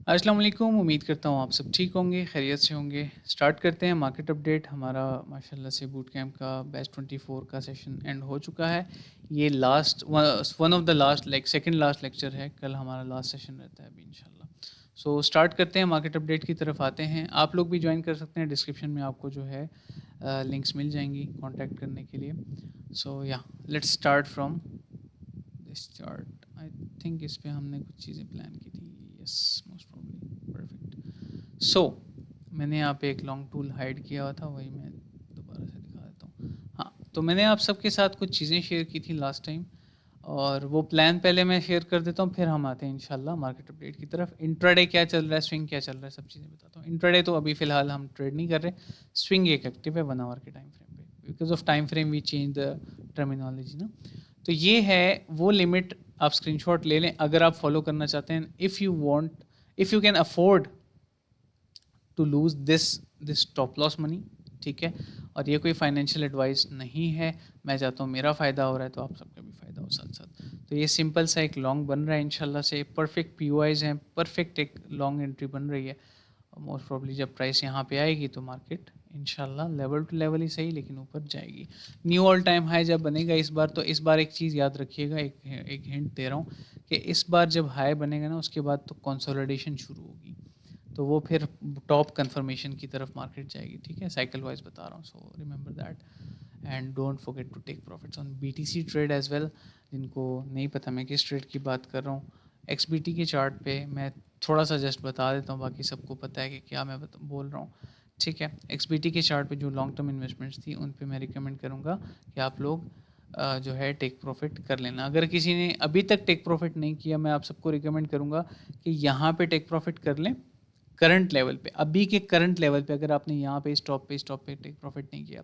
अस्सलाम वालेकुम। उम्मीद करता हूँ आप सब ठीक होंगे, खैरियत से होंगे। स्टार्ट करते हैं मार्केट अपडेट। हमारा माशाल्लाह से बूट कैंप का बैच 24 का सेशन एंड हो चुका है। ये last one of the last second last lecture है। कल हमारा लास्ट सेशन रहता है अभी इंशाल्लाह। सो स्टार्ट करते हैं, मार्केट अपडेट की तरफ आते हैं। आप लोग भी ज्वाइन कर सकते हैं, डिस्क्रिप्शन में आपको जो है लिंक्स मिल जाएंगी कॉन्टैक्ट करने के लिए। So yeah let's start from this chart. I think इस पे हमने कुछ चीज़ें प्लान की थी। Yes, most probably perfect. So मैंने यहाँ पे एक लॉन्ग टूल हाइड किया हुआ था, वही मैं दोबारा से दिखा देता हूँ। हाँ, तो मैंने आप सबके साथ कुछ चीज़ें शेयर की थी लास्ट टाइम, और वो प्लान पहले मैं शेयर कर देता हूँ, फिर हम आते हैं इंशाल्लाह मार्केट अपडेट की तरफ। इंट्राडे क्या चल रहा है, स्विंग क्या चल रहा है, सब चीज़ें बताता हूँ। इंट्राडे तो अभी फ़िलहाल हम ट्रेड नहीं कर रहे। स्विंग एक एक्टिव है 1 आवर के टाइम फ्रेम पे। Because of time frame we change the terminology ना। तो ये है वो लिमिट, आप स्क्रीनशॉट ले लें अगर आप फॉलो करना चाहते हैं। If you can afford to lose this stop loss money, ठीक है। और ये कोई फाइनेंशियल एडवाइस नहीं है। मैं चाहता हूँ मेरा फ़ायदा हो रहा है तो आप सबका भी फ़ायदा हो साथ साथ। तो ये सिंपल सा एक लॉन्ग बन रहा है इंशाल्लाह से। परफेक्ट पीओआईज हैं, परफेक्ट एक लॉन्ग एंट्री बन रही है। मोस्ट प्रॉब्ली जब प्राइस यहाँ पे आएगी तो मार्केट इंशाल्लाह लेवल टू लेवल ही सही लेकिन ऊपर जाएगी। न्यू ऑल टाइम हाई जब बनेगा इस बार, तो इस बार एक चीज़ याद रखिएगा, एक हिंट दे रहा हूँ कि इस बार जब हाई बनेगा ना, उसके बाद तो कंसोलिडेशन शुरू होगी। तो वो फिर टॉप कंफर्मेशन की तरफ मार्केट जाएगी, ठीक है। साइकिल वाइज बता रहा हूँ, so remember that and don't forget to take profits on BTC trade as well. जिनको नहीं पता मैं किस ट्रेड की बात कर रहा हूँ, एक्सबीटी के चार्ट पे मैं थोड़ा सा जस्ट बता देता हूँ, बाकी सबको पता है कि क्या मैं बोल रहा हूँ, ठीक है। एक्सबीटी के चार्ट पे जो लॉन्ग टर्म इन्वेस्टमेंट्स थी उन पे मैं रिकमेंड करूँगा कि आप लोग जो है टेक प्रॉफिट कर लेना। अगर किसी ने अभी तक टेक प्रॉफिट नहीं किया, मैं आप सबको रिकमेंड करूँगा कि यहाँ पे टेक प्रॉफिट कर लें करंट लेवल पे। अभी के करंट लेवल पे अगर आपने यहाँ पे स्टॉप पे टेक प्रॉफिट नहीं किया,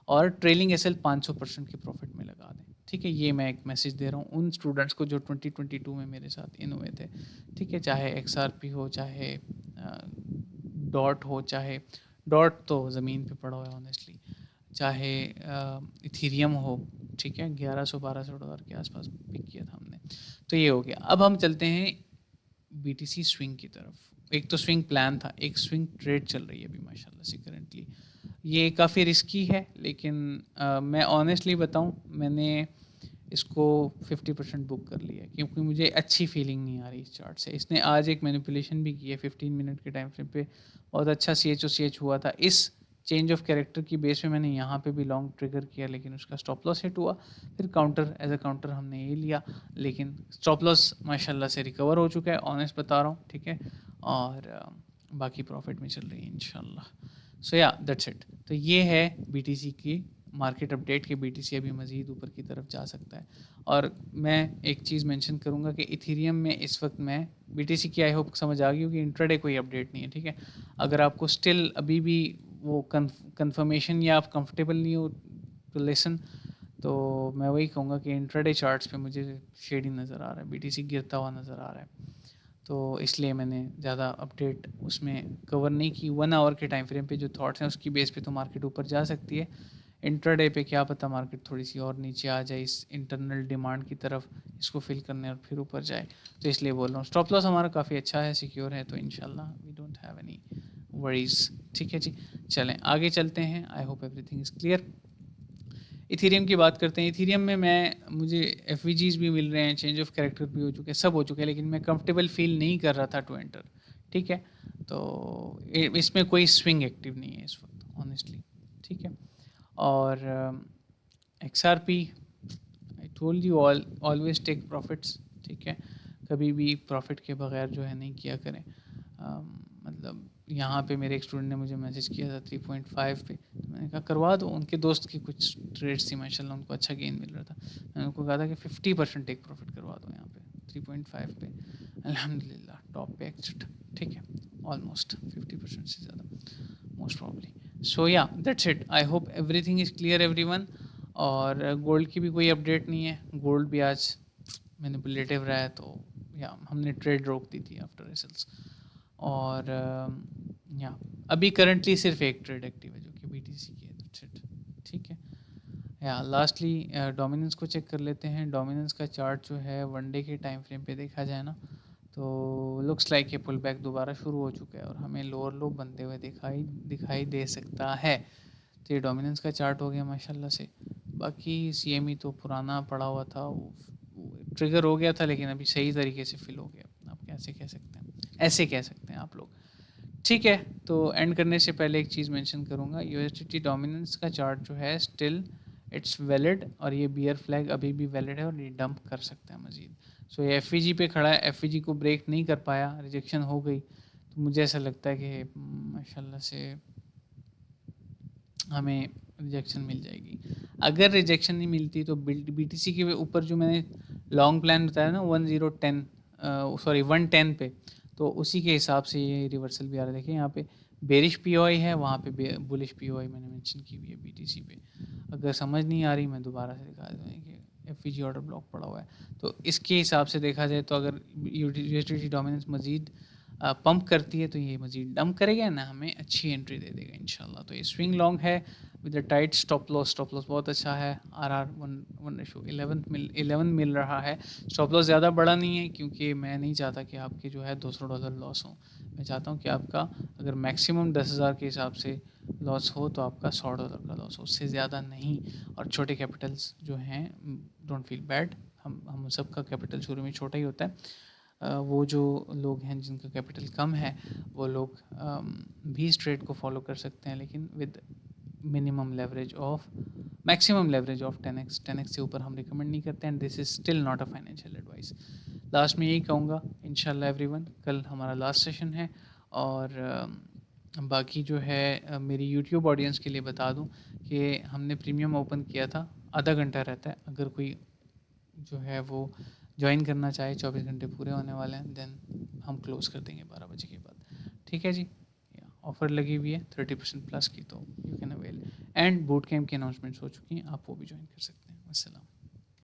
और ट्रेलिंग एसएल 500% के प्रॉफिट में लगा दें, ठीक है। ये मैं एक मैसेज दे रहा हूँ उन स्टूडेंट्स को जो 2022 में मेरे साथ इन हुए थे, ठीक है। चाहे एक्सआरपी हो, चाहे डॉट हो, चाहे डॉट तो ज़मीन पे पड़ा हुआ है ऑनेस्टली, चाहे इथीरियम हो, ठीक है। 1100-1200 डॉलर के आसपास पिक किया था हमने। तो ये हो गया। अब हम चलते हैं बीटीसी स्विंग की तरफ। एक तो स्विंग प्लान था, एक स्विंग ट्रेड चल रही है अभी माशाल्लाह से करंटली। ये काफ़ी रिस्की है, लेकिन मैं ऑनेस्टली बताऊं, मैंने इसको 50% बुक कर लिया है, क्योंकि मुझे अच्छी फीलिंग नहीं आ रही इस चार्ट से। इसने आज एक मैनिपुलेशन भी की है 15 मिनट के टाइम फ्रेम पे, बहुत अच्छा सी एच हुआ था। इस चेंज ऑफ कैरेक्टर की बेस पे मैंने यहाँ पे भी लॉन्ग ट्रिगर किया, लेकिन उसका स्टॉप लॉस हिट हुआ। फिर काउंटर एज अ काउंटर हमने ये लिया, लेकिन स्टॉप लॉस माशाल्लाह से रिकवर हो चुका है, ऑनेस्ट बता रहा हूँ, ठीक है। और बाकी प्रॉफिट में चल रही है इंशाल्लाह। सो या दैट्स इट। तो ये है बीटीसी की मार्केट अपडेट। के बीटीसी अभी मज़ीद ऊपर की तरफ जा सकता है। और मैं एक चीज़ मेंशन करूँगा कि इथेरियम में इस वक्त मैं बीटीसी की आई होप समझ आ गई होगी, इंट्राडे कोई अपडेट नहीं है, ठीक है। अगर आपको स्टिल अभी भी वो कंफर्मेशन या आप कंफर्टेबल नहीं हो टू लिसन, तो मैं वही कहूँगा कि इंट्राडे चार्ट्स पे मुझे शेडी नज़र आ रहा है, बीटीसी गिरता हुआ नज़र आ रहा है। तो इसलिए मैंने ज़्यादा अपडेट उसमें कवर नहीं की। 1 आवर के टाइम फ्रेम पे जो थॉट्स हैं उसकी बेस पे तो मार्केट ऊपर जा सकती है। इंट्राडे पे क्या पता मार्केट थोड़ी सी और नीचे आ जाए इस इंटरनल डिमांड की तरफ, इसको फिल करने और फिर ऊपर जाए। तो इसलिए बोल रहा हूँ स्टॉप लॉस हमारा काफ़ी अच्छा है, सिक्योर है, तो इंशाल्लाह we don't have any worries, ठीक है जी। चलें आगे चलते हैं। I hope everything is clear. Ethereum की बात करते हैं। इथेरियम में मुझे एफ भी मिल रहे हैं, चेंज ऑफ कैरेक्टर भी हो चुके हैं, सब हो चुके हैं, लेकिन मैं कंफर्टेबल फील नहीं कर रहा था टू एंटर, ठीक है। तो इसमें कोई स्विंग एक्टिव नहीं है इस वक्त ऑनेस्टली, ठीक है। और X R P, I told you always take profits, ठीक है। कभी भी प्रॉफिट के बगैर जो है नहीं किया करें। मतलब यहाँ पे मेरे एक स्टूडेंट ने मुझे मैसेज किया था 3.5 पे, तो मैंने कहा करवा दो। उनके दोस्त की कुछ ट्रेड्स थी माशाल्लाह, उनको अच्छा गेन मिल रहा था। मैंने उनको कहा था कि 50% टेक प्रॉफिट करवा दो यहाँ पे 3.5 पे। अल्हम्दुलिल्लाह टॉप पे एक्सिट, ठीक है। ऑलमोस्ट 50% से ज़्यादा most probably. So yeah that's it. I hope everything is clear everyone. और गोल्ड की भी कोई अपडेट नहीं है। गोल्ड भी आज मैनिपुलेटिव रहा है, तो या हमने ट्रेड रोक दी थी आफ्टर रिजल्ट्स। और या अभी करंटली सिर्फ एक ट्रेड एक्टिव है जो कि बीटीसी की है, दैट्स इट, ठीक है। या लास्टली डोमिनेंस को चेक कर लेते हैं। डोमिनेंस का चार्ट जो है 1 डे के टाइम फ्रेम पे देखा जाए ना, तो लुक्स लाइक ये पुल बैक दोबारा शुरू हो चुका है और हमें लोअर लो बनते हुए दिखाई दे सकता है। तो ये डोमिनेंस का चार्ट हो गया माशाल्लाह से। बाकी सीएमई तो पुराना पड़ा हुआ था, वो ट्रिगर हो गया था लेकिन अभी सही तरीके से फिल हो गया, आप कैसे कह सकते हैं, ऐसे कह सकते हैं आप लोग। ठीक है, तो एंड करने से पहले एक चीज़ मेंशन करूँगा, यूएसडीटी डोमिनेंस का चार्ट जो है स्टिल इट्स वैलिड, और ये बियर फ्लैग अभी भी वैलिड है और ये डंप कर सकते हैं मज़ीद। सो ये एफईजी पे खड़ा है, एफईजी को ब्रेक नहीं कर पाया, रिजेक्शन हो गई, तो मुझे ऐसा लगता है कि माशाल्लाह से हमें रिजेक्शन मिल जाएगी। अगर रिजेक्शन नहीं मिलती तो बीटीसी के ऊपर जो मैंने लॉन्ग प्लान बताया ना 110 पे, तो उसी के हिसाब से ये रिवर्सल भी आ रहा है। देखिए यहाँ पे बेरिश पीओआई है, वहाँ पे बुलिश पीओआई मैंने मेंशन की हुई है बीटीसी पे। अगर समझ नहीं आ रही मैं दोबारा से दिखा दूँ कि एफईजी ऑर्डर ब्लॉक पड़ा हुआ है। तो इसके हिसाब से देखा जाए तो अगर यूएसडीटी डोमिनेंस मजीद पंप करती है तो ये मजीद डंप करेगा ना, हमें अच्छी एंट्री दे देगा इंशाल्लाह। तो ये स्विंग लॉन्ग है with the tight stop loss बहुत अच्छा है। आर आर 1:11 मिल रहा है। स्टॉप लॉस ज़्यादा बड़ा नहीं है क्योंकि मैं नहीं चाहता कि आपके जो है $200 लॉस हो। मैं चाहता हूँ कि आपका अगर मैक्सिमम 10,000 के हिसाब से लॉस हो तो आपका $100 का लॉस हो, उससे ज़्यादा नहीं। और छोटे कैपिटल्स जो हैं, डोंट फील बैड, हम सबका कैपिटल शुरू में छोटा ही होता है। वो जो लोग हैं जिनका कैपिटल कम है वो लोग भी इस ट्रेड को फॉलो कर सकते हैं, लेकिन with minimum leverage of maximum leverage of 10x से ऊपर हम रिकमेंड नहीं करते हैं। This is still not a financial advice. Last में यही कहूँगा इंशाल्लाह एवरीवन, कल हमारा लास्ट सेशन है। और बाकी जो है मेरी यूट्यूब ऑडियंस के लिए बता दूं कि हमने प्रीमियम ओपन किया था, आधा घंटा रहता है, अगर कोई जो है वो ज्वाइन करना चाहे, 24 घंटे पूरे होने वाले हैं, देन हम क्लोज़ कर देंगे 12 बजे के बाद। ठीक है जी, ऑफ़र लगी हुई है 30% प्लस की, तो you can avail. And boot camp की अनाउंसमेंट्स हो चुकी हैं, आप वो भी ज्वाइन कर सकते हैं। अस्सलाम।